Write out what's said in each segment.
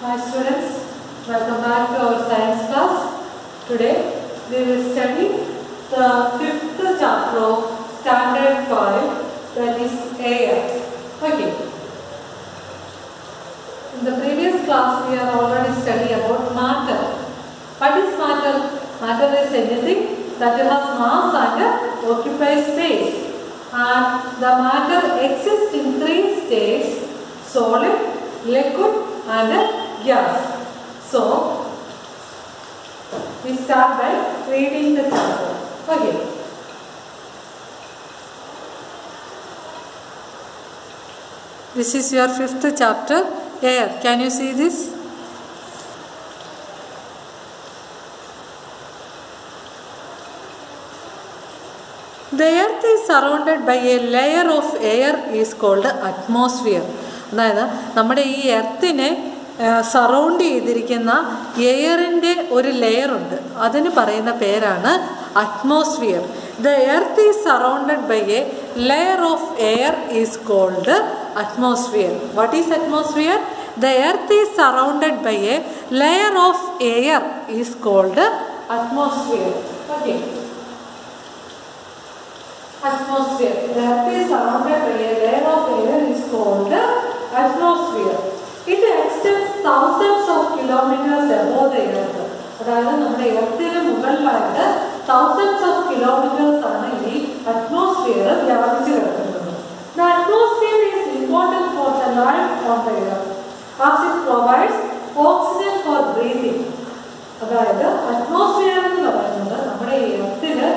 Hi students, welcome back to our science class. Today we will study the 5th chapter of Standard 5, that is air. Okay. In the previous class we have already studied about matter. What is matter? Matter is anything that has mass and occupies space. And the matter exists in 3 states: solid, liquid and gas. So we start by reading the chapter. Okay. This is your 5th chapter, air. Can you see this? The earth is surrounded by a layer of air is called atmosphere. അതായത് നമ്മുടെ ഈ എർത്തിനെ surround ചെയ്തിരിക്കുന്ന എയറിൻ്റെ ഒരു ലെയറുണ്ട്, അതിന് പറയുന്ന പേരാണ് atmosphere. The earth is surrounded by a layer of air is called atmosphere. What is atmosphere? The earth is surrounded by a layer of air is called atmosphere. Okay. Atmosphere. The earth is surrounded by a layer of air is called atmosphere. It extends thousands of kilometers above the earth. അതായത് നമ്മുടെ എർത്തിന് മുകളിലായിട്ട് thousands of kilometers ആണ് ഈ atmosphere വ്യാപിച്ചു കിടക്കുന്നത്. The atmosphere is important for the life on the earth as it provides oxygen for breathing. അതായത് atmosphere എന്ന് പറയുന്നത് നമ്മുടെ എർത്തിന്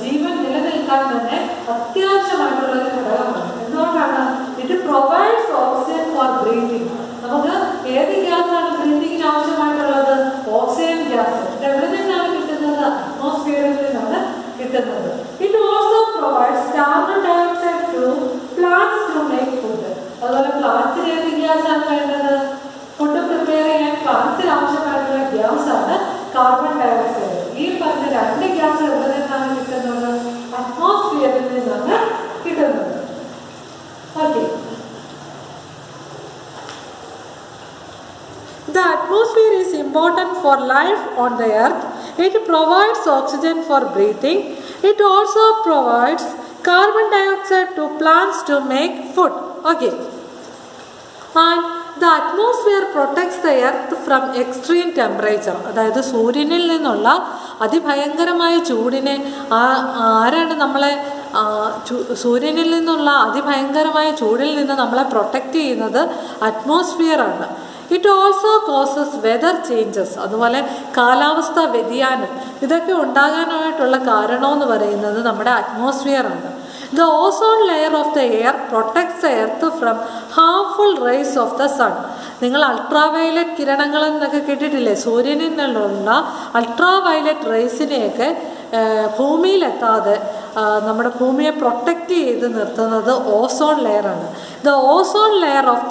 ജീവൻ നിലനിൽക്കാൻ തന്നെ അത്യാവശ്യമായിട്ടുള്ള ഒരു ഘടകമാണ്. എന്തുകൊണ്ടാണ്? It provides oxygen for breathing. നമുക്ക് ഏത് ഗ്യാസാണ് ബ്രീതിങ്ങിന് ആവശ്യമായിട്ടുള്ളത്? Oxygen gas. ഇത് എവിടെ നിന്നാണ് കിട്ടുന്നത്? അറ്റ്മോസ്ഫിയറിൽ നിന്നാണ് കിട്ടുന്നത്. It also provides carbon dioxide to plants to make food. അതുപോലെ പ്ലാന്റ്സിന് ഏത് ഗ്യാസാണ് വേണ്ടത്? ഫുഡ് പ്രിപ്പയർ ചെയ്യാൻ പ്ലാന്റ്സിന് ആവശ്യമായിട്ടുള്ള ഗ്യാസാണ് കാർബൺ ഡയോക്സൈഡ്. ഈ പറഞ്ഞ 2 ഗ്യാസ് എവിടെ നിന്നാണ് കിട്ടുന്നത്? അറ്റ്മോസ്ഫിയറിൽ നിന്നാണ് കിട്ടുന്നത്. Okay. The atmosphere is important for life on the earth. It provides oxygen for breathing. It also provides carbon dioxide to plants to make food. Okay. And the atmosphere protects the earth from extreme temperature. അതായത് സൂര്യനിൽ നിന്നുള്ള അതിഭയങ്കരമായ ചൂടിനെ ആരാണ് നമ്മളെ സൂര്യനിൽ നിന്നുള്ള അതിഭയങ്കരമായ ചൂടിൽ നിന്ന് നമ്മളെ പ്രൊട്ടക്റ്റ് ചെയ്യുന്നത്? അറ്റ്മോസ്ഫിയറാണ്. It also causes weather changes. അതുപോലെ കാലാവസ്ഥാ വ്യതിയാനം ഇതൊക്കെ ഉണ്ടാകാനായിട്ടുള്ള കാരണമെന്ന് പറയുന്നത് നമ്മുടെ അറ്റ്മോസ്ഫിയറാണ്. The ozone layer of the air protects the earth from harmful rays of the sun. നിങ്ങൾ അൾട്രാവയലറ്റ് കിരണങ്ങൾ എന്നൊക്കെ കേട്ടിട്ടില്ലേ? സൂര്യനിൽ നിന്നുള്ള അൾട്രാവയലറ്റ് റേസിനെയൊക്കെ ഭൂമിയിലെത്താതെ നമ്മുടെ ഭൂമിയെ പ്രൊട്ടക്റ്റ് ചെയ്ത് നിർത്തുന്നത് ozone ലെയറാണ്. The ozone layer of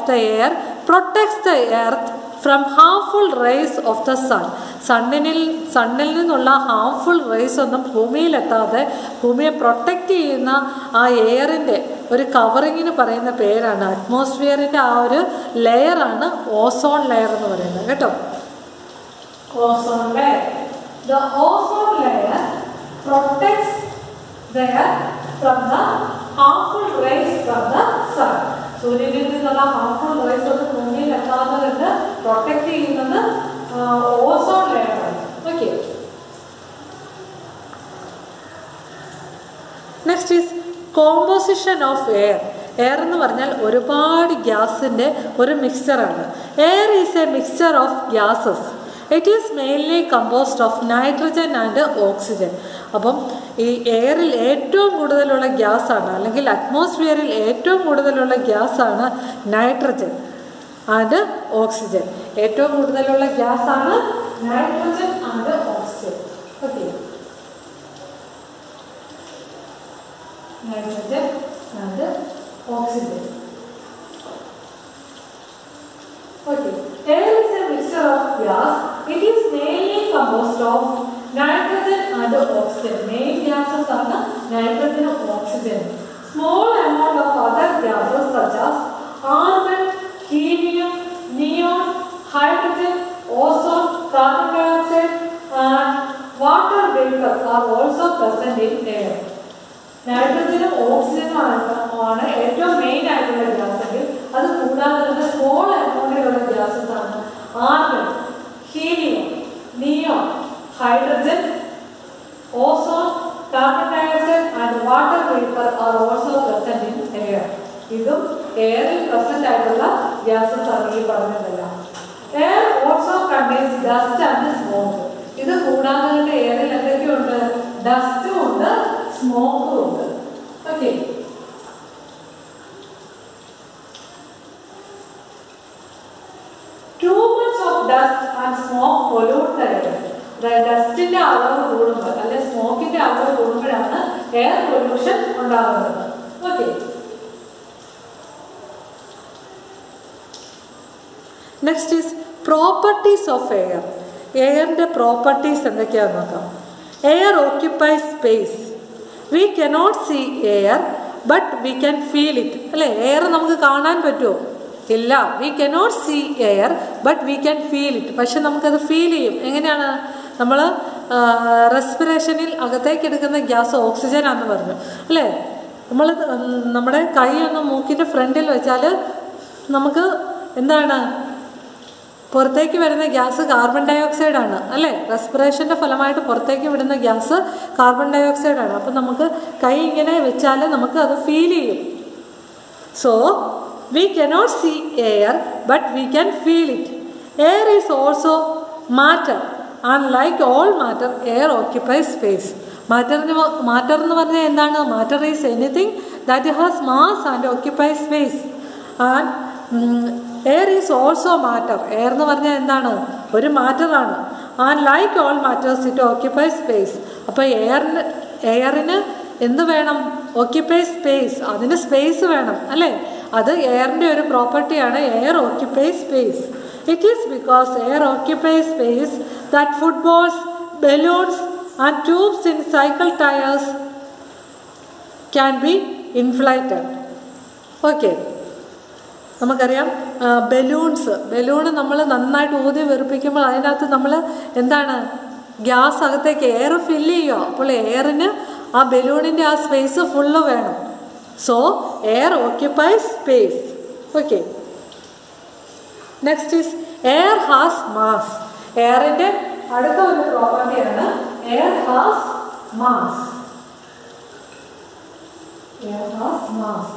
the air protects the earth from harmful rays of the sun. സണ്ണിൽ നിന്നുള്ള ഹാംഫുൾ റേസ് ഒന്നും ഭൂമിയിലെത്താതെ ഭൂമിയെ പ്രൊട്ടക്റ്റ് ചെയ്യുന്ന ആ എയറിൻ്റെ ഒരു കവറിങ്ങിന് പറയുന്ന പേരാണ് അറ്റ്മോസ്ഫിയറിൻ്റെ ആ ഒരു ലെയറാണ് ഓസോൺ ലെയർ എന്ന് പറയുന്നത് കേട്ടോ. Ozone layer. The ozone layer protects the earth from the harmful rays from the sun. സൂര്യനിൽ നിന്നുള്ള ഹാർംഫുൾ റേസ് ഒന്നും ഭൂമിയിൽ എത്താതെ കണ്ട് പ്രൊട്ടക്റ്റ് ചെയ്യുന്നത് ഓസോൺ ലെയറാണ്. Okay. Next is composition of air. Air എന്ന് പറഞ്ഞാൽ ഒരുപാട് ഗ്യാസിൻ്റെ ഒരു മിക്സ്ചറാണ്. Air is a mixture of gases. It is mainly composed of nitrogen and oxygen. അപ്പം ഈ എയറിൽ ഏറ്റവും കൂടുതലുള്ള ഗ്യാസാണ്, അല്ലെങ്കിൽ അറ്റ്മോസ്ഫിയറിൽ ഏറ്റവും കൂടുതലുള്ള ഗ്യാസാണ് നൈട്രജൻ ആൻഡ് ഓക്സിജൻ. ഏറ്റവും കൂടുതലുള്ള ഗ്യാസാണ് nitrogen and oxygen. Okay. Nitrogen and oxygen. Okay. Air is a mixture of gas. It is mainly composed of nitrogen and oxygen. Main gases are nitrogen and oxygen. Small amount of other gases present in air. നൈട്രജനും ഓക്സിജനും ആണ് ഏറ്റവും main ആയിട്ടുള്ള gas എങ്കിൽ അത് കൂടാതെ തന്നെ small എമൗണ്ടിലുള്ള gases ആണ് argon, helium, neon, hydrogen, ozone, carbon dioxide and water vapour are also present in air. ഇതും എയറിൽ പ്രസന്റ് ആയിട്ടുള്ള ഗ്യാസസ് ആണ് ഈ പറഞ്ഞതെല്ലാം. Air also contains dust and smoke. ഇത് കൂടാതെ തന്നെ എയറിൽ എന്തൊക്കെയുണ്ട്? ഡസ്റ്റും ഉണ്ട്, സ്മോക്കും ഉണ്ട്. Okay, too much of dust and smoke pollute the air. ഡസ്റ്റിന്റെ അളവ് കൂടുമ്പോൾ അല്ലെ സ്മോക്കിന്റെ അളവ് കൂടുമ്പോഴാണ് എയർ പൊല്യൂഷൻ ഉണ്ടാകുന്നത്. Okay, next is properties of air. എയറിന്റെ പ്രോപ്പർട്ടീസ് എന്തൊക്കെയാണെന്ന് നോക്കാം. Air occupies space. We cannot see air but we can feel it. അല്ലേ, എയർ നമുക്ക് കാണാൻ പറ്റുമോ? ഇല്ല. We cannot see air but we can feel it. പക്ഷെ നമുക്കത് ഫീൽ ചെയ്യും. എങ്ങനെയാണ്? നമ്മൾ റെസ്പിറേഷനിൽ അകത്തേക്ക് എടുക്കുന്ന ഗ്യാസ് ഓക്സിജൻ ആണെന്ന് പറഞ്ഞു അല്ലേ. നമ്മൾ നമ്മുടെ കൈ ഒന്ന് മൂക്കിൻ്റെ ഫ്രണ്ടിൽ വെച്ചാൽ നമുക്ക് എന്താണ് പുറത്തേക്ക് വരുന്ന ഗ്യാസ്? കാർബൺ ഡയോക്സൈഡ് ആണ് അല്ലേ. റെസ്പിറേഷൻ്റെ ഫലമായിട്ട് പുറത്തേക്ക് വിടുന്ന ഗ്യാസ് കാർബൺ ഡയോക്സൈഡ് ആണ്. അപ്പം നമുക്ക് കൈ ഇങ്ങനെ വെച്ചാൽ നമുക്ക് അത് ഫീൽ ചെയ്യും. So we cannot see air but we can feel it. Air is also matter and like all matter air occupies space. matter എന്ന് പറഞ്ഞാൽ എന്താണ്? matter is anything that has mass and occupies space. and air is also matter. air എന്ന് പറഞ്ഞാൽ എന്താണ്? ഒരു matter ആണ്. and like all matters it occupies space. അപ്പോൾ എയറിന് എന്ത് വേണം? occupy space. അതിന് സ്പേസ് വേണം അല്ലേ. അത് എയറിൻ്റെ ഒരു പ്രോപ്പർട്ടിയാണ്. Air occupies space. It is because air occupies space that footballs, balloons and tubes in cycle tyres can be inflated. Okay, നമുക്കറിയാം ബലൂണ് നമ്മൾ നന്നായിട്ട് ഊതി വെറുപ്പിക്കുമ്പോൾ അതിനകത്ത് നമ്മൾ എന്താണ്? ഗ്യാസ് അകത്തേക്ക് എയർ ഫില്ല് ചെയ്യുക. അപ്പോൾ എയറിന് ആ ബലൂണിൻ്റെ ആ സ്പേസ് ഫുള്ള് വേണം. So air occupies space. Okay, next is air has mass. എയറിൻ്റെ അടുത്ത ഒരു പ്രോപ്പർട്ടിയാണ് air has mass. Air has mass.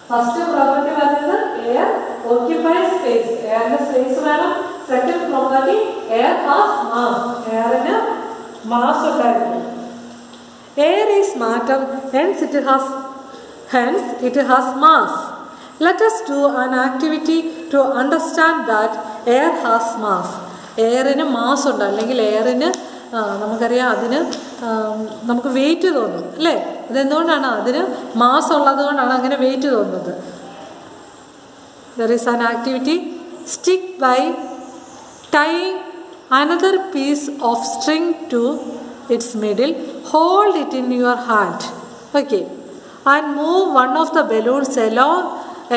First property പറയുന്നത് എയർ ഓക്യുപ്പൈസ് സ്പേസ്. എയറിന് സ്പേസ് വേണം. Second property air has mass. എയറിന് മാസ് ഉണ്ടായിരിക്കും. Air is matter, hence it has mass. Let us do an activity to understand that air has mass. എയറിന് mass ഉണ്ട്, അല്ലെങ്കിൽ എയറിന് നമുക്കറിയാം അതിന് നമുക്ക് വെയിറ്റ് തോന്നും അല്ലേ. അതെന്തുകൊണ്ടാണ്? അതിന് മാസ് ഉള്ളത് കൊണ്ടാണ് അങ്ങനെ വെയിറ്റ് തോന്നുന്നത്. There is an activity. Stick by tying another piece of string to its middle. Hold it in your hand. Okay, and move one of the balloons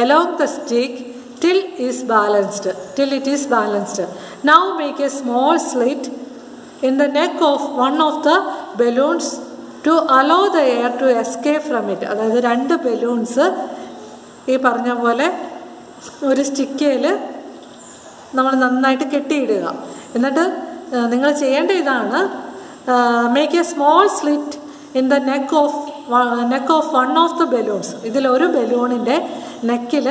along the stick till it is balanced. Now make a small slit in the neck of one of the balloons to allow the air to escape from it. അതായത് രണ്ട് balloons ഈ പറഞ്ഞ പോലെ ഒരു സ്റ്റിക്കയിൽ നമ്മൾ നന്നായിട്ട് കെട്ടിയിടുക. എന്നിട്ട് നിങ്ങൾ ചെയ്യേണ്ട ഇതാണ്, make a small slit in the neck of one of the balloons. ഇതിലൊരു ബലൂണിൻ്റെ നെക്കിൽ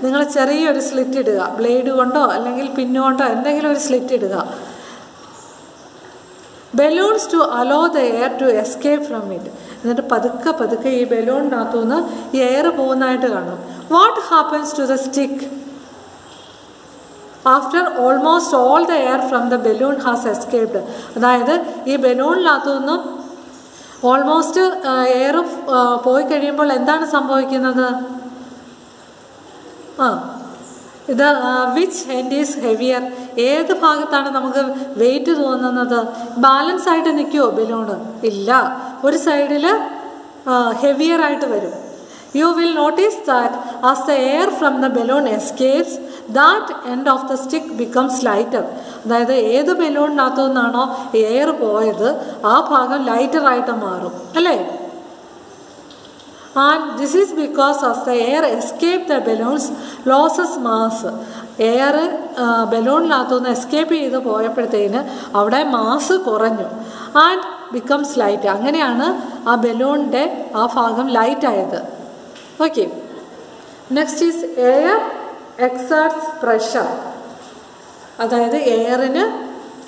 നിങ്ങൾ ചെറിയൊരു സ്ലിറ്റ് ഇടുക. ബ്ലേഡ് കൊണ്ടോ അല്ലെങ്കിൽ പിന്നുകൊണ്ടോ എന്തെങ്കിലും ഒരു സ്ലിറ്റ് ഇടുക. Balloons to allow the air to escape from it. എന്നിട്ട് പതുക്കെ ഈ ബലൂണിനകത്തുനിന്ന് ഈ എയർ പോകുന്നതായിട്ട് കാണും. What happens to the stick after almost all the air from the balloon has escaped. അതായത് ഈ ബലൂണിനകത്തു നിന്നും ഓൾമോസ്റ്റ് എയർ പോയി കഴിയുമ്പോൾ എന്താണ് സംഭവിക്കുന്നത്? ഇത് വിച്ച് എൻഡ് ഈസ് ഹെവിയർ? ഏത് ഭാഗത്താണ് നമുക്ക് വെയിറ്റ് തോന്നുന്നത്? ബാലൻസ് ആയിട്ട് നിൽക്കുമോ ബലൂണ്? ഇല്ല, ഒരു സൈഡിൽ ഹെവിയർ ആയിട്ട് വരും. You will notice that as the air from the balloon escapes, that end of the stick becomes lighter. അതായത് ഏത് ബലൂണിനകത്തു നിന്നാണോ എയർ പോയത് ആ ഭാഗം ലൈറ്ററായിട്ട് മാറും അല്ലേ? And this is because as the air escaped the balloons loses mass. Air ബലൂണിനകത്തു നിന്ന് എസ്കേപ്പ് ചെയ്ത് പോയപ്പോഴത്തേന് അവിടെ മാസ് കുറഞ്ഞു. And becomes light. അങ്ങനെയാണ് ആ ബലൂണിൻ്റെ ആ ഭാഗം ലൈറ്റായത്. Okay, next is air exerts pressure. അതായത് എയറിന്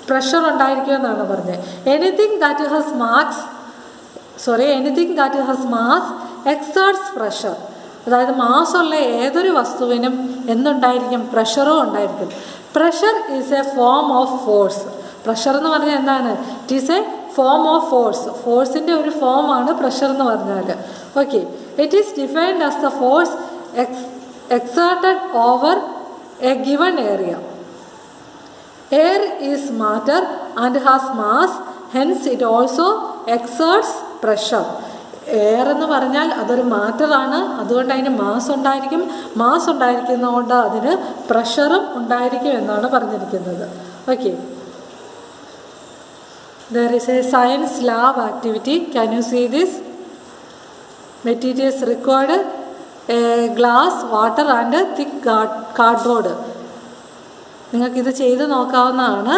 പ്രഷർ ഉണ്ടായിരിക്കുമെന്നാണ് പറഞ്ഞത്. Anything that has mass exerts pressure. അതായത് മാസുള്ള ഏതൊരു വസ്തുവിനും എന്തുണ്ടായിരിക്കും? പ്രഷറും ഉണ്ടായിരിക്കും. Pressure is a form of force. പ്രഷർ എന്ന് പറഞ്ഞാൽ എന്താണ്? It is a form of force. ഫോഴ്സിൻ്റെ ഒരു ഫോമാണ് പ്രഷർ എന്ന് പറഞ്ഞാൽ. Okay, it is defined as the force exerted over a given area. Air is matter and has mass, hence it also exerts pressure. Air എന്ന് പറഞ്ഞാൽ അതൊരു മാറ്ററാണ്, അതുകൊണ്ട് അതിന് മാസ് ഉണ്ടായിരിക്കും. മാസ് ഉണ്ടായിരിക്കുന്നതുകൊണ്ട് അതിന് പ്രഷറും ഉണ്ടായിരിക്കും എന്നാണ് പറഞ്ഞിരിക്കുന്നത്. Okay, there is a science lab activity. Can you see this? Materials required: glass, water and thick cardboard. നിങ്ങൾക്കിത് ചെയ്ത് നോക്കാവുന്നതാണ്.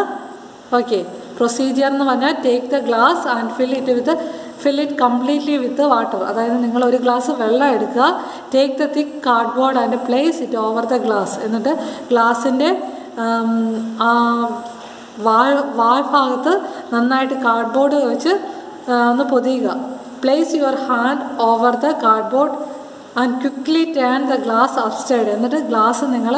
ഓക്കെ, പ്രൊസീജിയർ എന്ന് പറഞ്ഞാൽ take the glass and fill it completely with water. അതായത് നിങ്ങൾ ഒരു ഗ്ലാസ് വെള്ളം എടുക്കുക, take the thick cardboard and place it over the glass. എന്നിട്ട് ഗ്ലാസിൻ്റെ വാൾഭാഗത്ത് നന്നായിട്ട് കാർഡ്ബോർഡ് വെച്ച് ഒന്ന് പൊതിയുക. Place your hand over the cardboard and quickly turn the glass upside. എന്നിട്ട് ഗ്ലാസ് നിങ്ങൾ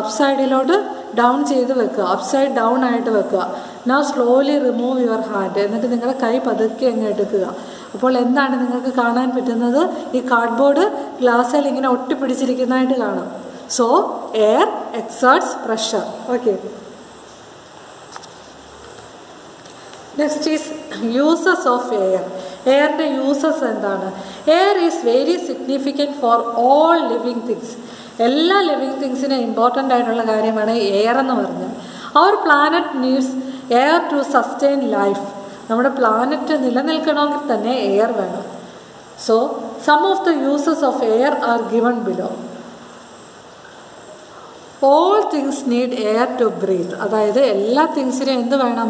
അപ്സൈഡിലോട്ട് ഡൗൺ ചെയ്ത് വെക്കുക, അപ്സൈഡ് ഡൗൺ ആയിട്ട് വെക്കുക. Now slowly remove your hand. എന്നിട്ട് നിങ്ങളുടെ കൈ പതുക്കെ അങ്ങ് എടുക്കുക. അപ്പോൾ എന്താണ് നിങ്ങൾക്ക് കാണാൻ പറ്റുന്നത്? ഈ കാർഡ്ബോർഡ് ഗ്ലാസ്സിൽ ഇങ്ങനെ ഒട്ടിപ്പിടിച്ചിരിക്കുന്നതായിട്ട് കാണാം. So air exerts pressure. Okay, next is uses of air. എയറിൻ്റെ യൂസസ് എന്താണ്? Air is very significant for all living things. എല്ലാ ലിവിങ് തിങ്സിനും ഇമ്പോർട്ടൻ്റ് ആയിട്ടുള്ള കാര്യമാണ് എയർ എന്ന് പറഞ്ഞാൽ. Our planet needs air to sustain life. നമ്മുടെ പ്ലാനറ്റ് നിലനിൽക്കണമെങ്കിൽ തന്നെ എയർ വേണം. So some of the uses of air are given below. All things need air to breathe. അതായത് എല്ലാ തിങ്സിനും എന്ത് വേണം?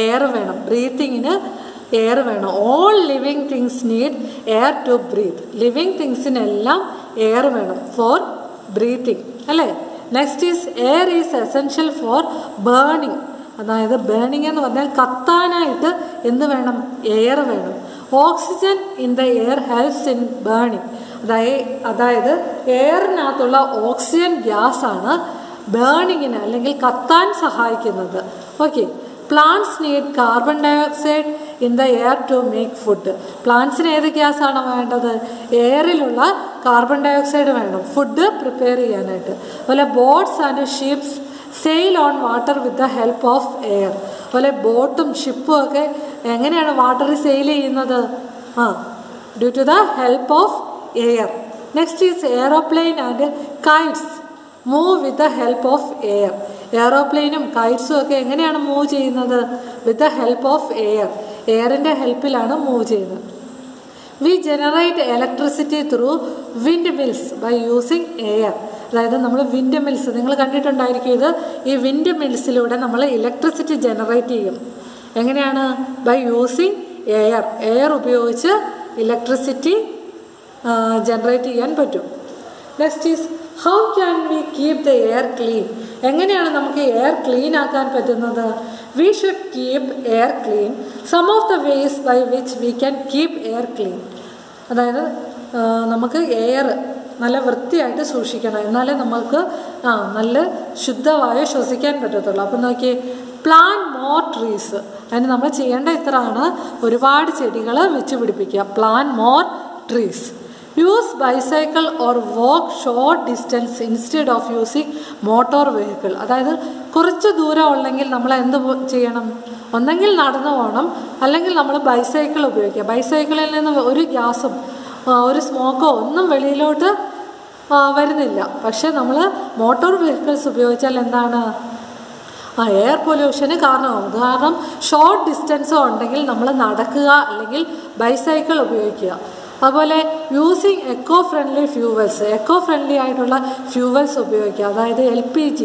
എയർ വേണം. ബ്രീത്തിങ്ങിന് എയർ വേണം. All living things need air to breathe. Living തിങ്സിനെല്ലാം എയർ വേണം ഫോർ ബ്രീത്തിങ് അല്ലേ? Next is air is essential for burning. അതായത് ബേണിങ് എന്ന് പറഞ്ഞാൽ കത്താനായിട്ട് എന്ത് വേണം? എയർ വേണം. Oxygen in the air helps in burning. അതായത് എയറിനകത്തുള്ള ഓക്സിജൻ ഗ്യാസാണ് ബേണിങ്ങിന് അല്ലെങ്കിൽ കത്താൻ സഹായിക്കുന്നത്. Okay, plants need carbon dioxide in the air to make food. പ്ലാന്റ്സിന് ഏത് ഗ്യാസാണ് വേണ്ടത്? എയറിലുള്ള കാർബൺ ഡയോക്സൈഡ് വേണം ഫുഡ് പ്രിപ്പയർ ചെയ്യാനായിട്ട്. അതുപോലെ boats and ships sail on water with the help of air. അതുപോലെ ബോട്ടും ഷിപ്പും ഒക്കെ എങ്ങനെയാണ് വാട്ടറിൽ സെയിൽ ചെയ്യുന്നത്? Due to the help of air. Next is aeroplane and kites move with the help of air. എയറോപ്ലെയിനും കൈറ്റ്സും ഒക്കെ എങ്ങനെയാണ് മൂവ് ചെയ്യുന്നത്? With the help of air. എയറിൻ്റെ ഹെൽപ്പിലാണ് മൂവ് ചെയ്യുന്നത്. We generate electricity through wind mills by using air. അതായത് നമ്മൾ വിൻഡ് മിൽസ് നിങ്ങൾ കണ്ടിട്ടുണ്ടായിരിക്കും. ഇത് ഈ വിൻഡ് മിൽസിലൂടെ നമ്മൾ ഇലക്ട്രിസിറ്റി ജനറേറ്റ് ചെയ്യും. എങ്ങനെയാണ്? By using air. എയർ ഉപയോഗിച്ച് ഇലക്ട്രിസിറ്റി ജനറേറ്റ് ചെയ്യാൻ പറ്റും. Next is how can we keep the air clean. എങ്ങനെയാണ് നമുക്ക് എയർ ക്ലീൻ ആക്കാൻ പറ്റുന്നത്? We should keep air clean. Some of the ways by which we can keep air clean. അതായത് നമുക്ക് air നല്ല വൃത്തിയായിട്ട് സൂക്ഷിക്കണം, എന്നാലേ നമുക്ക് നല്ല ശുദ്ധവായു ശ്വസിക്കാൻ പറ്റത്തുള്ളൂ. അപ്പം നോക്കി, പ്ലാൻ മോർ ട്രീസ്. അതിന് നമ്മൾ ചെയ്യേണ്ട ഇത്രയാണ്: ഒരുപാട് ചെടികൾ വെച്ച് പിടിപ്പിക്കുക. Plan more trees. Use bicycle or walk short distance instead of using motor vehicle. അതായത് കുറച്ച് ദൂരം ഉള്ളെങ്കിൽ നമ്മൾ എന്ത് ചെയ്യണം? ഒന്നെങ്കിൽ നടന്നു പോകണം, അല്ലെങ്കിൽ നമ്മൾ ബൈസൈക്കിൾ ഉപയോഗിക്കുക. ബൈസൈക്കിളിൽ നിന്ന് ഒരു ഗ്യാസും ഒരു സ്മോക്കോ ഒന്നും വെളിയിലോട്ട് വരുന്നില്ല. പക്ഷേ നമ്മൾ മോട്ടോർ വെഹിക്കിൾസ് ഉപയോഗിച്ചാൽ എന്താണ് എയർ പൊല്യൂഷന് കാരണമാകും. കാരണം ഷോർട്ട് ഡിസ്റ്റൻസോ ഉണ്ടെങ്കിൽ നമ്മൾ നടക്കുക അല്ലെങ്കിൽ ബൈസൈക്കിൾ ഉപയോഗിക്കുക. അതുപോലെ using eco friendly fuels, eco friendly ആയിട്ടുള്ള ഫ്യൂവൽസ് ഉപയോഗിക്കുക. അതായത് LPG,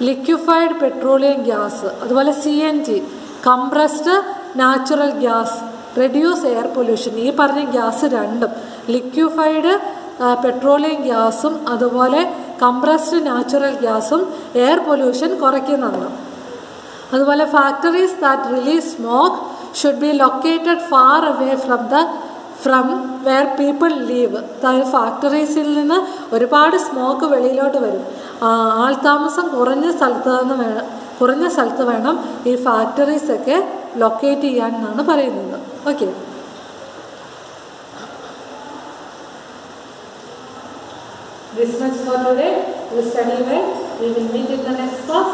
ലിക്വിഫൈഡ് പെട്രോളിയം ഗ്യാസ്, അതുപോലെ CNG, compressed natural gas, reduce air pollution. ഈ പറഞ്ഞ ഗ്യാസ് രണ്ടും, ലിക്വിഫൈഡ് പെട്രോളിയം ഗ്യാസും അതുപോലെ കംപ്രസ്ഡ് നാച്ചുറൽ ഗ്യാസും എയർ പൊല്യൂഷൻ കുറയ്ക്കുന്നതാണ്. അതുപോലെ factories that release smoke should be located far away from where people leave. അതായത് ഫാക്ടറീസിൽ നിന്ന് ഒരുപാട് സ്മോക്ക് വെളിയിലോട്ട് വരും. ആൾതാമസം കുറഞ്ഞ സ്ഥലത്ത് വേണം ഈ ഫാക്ടറീസൊക്കെ ലൊക്കേറ്റ് ചെയ്യാൻ എന്നാണ് പറയുന്നത്. Okay, this much for today. We study well. We will meet in the next class.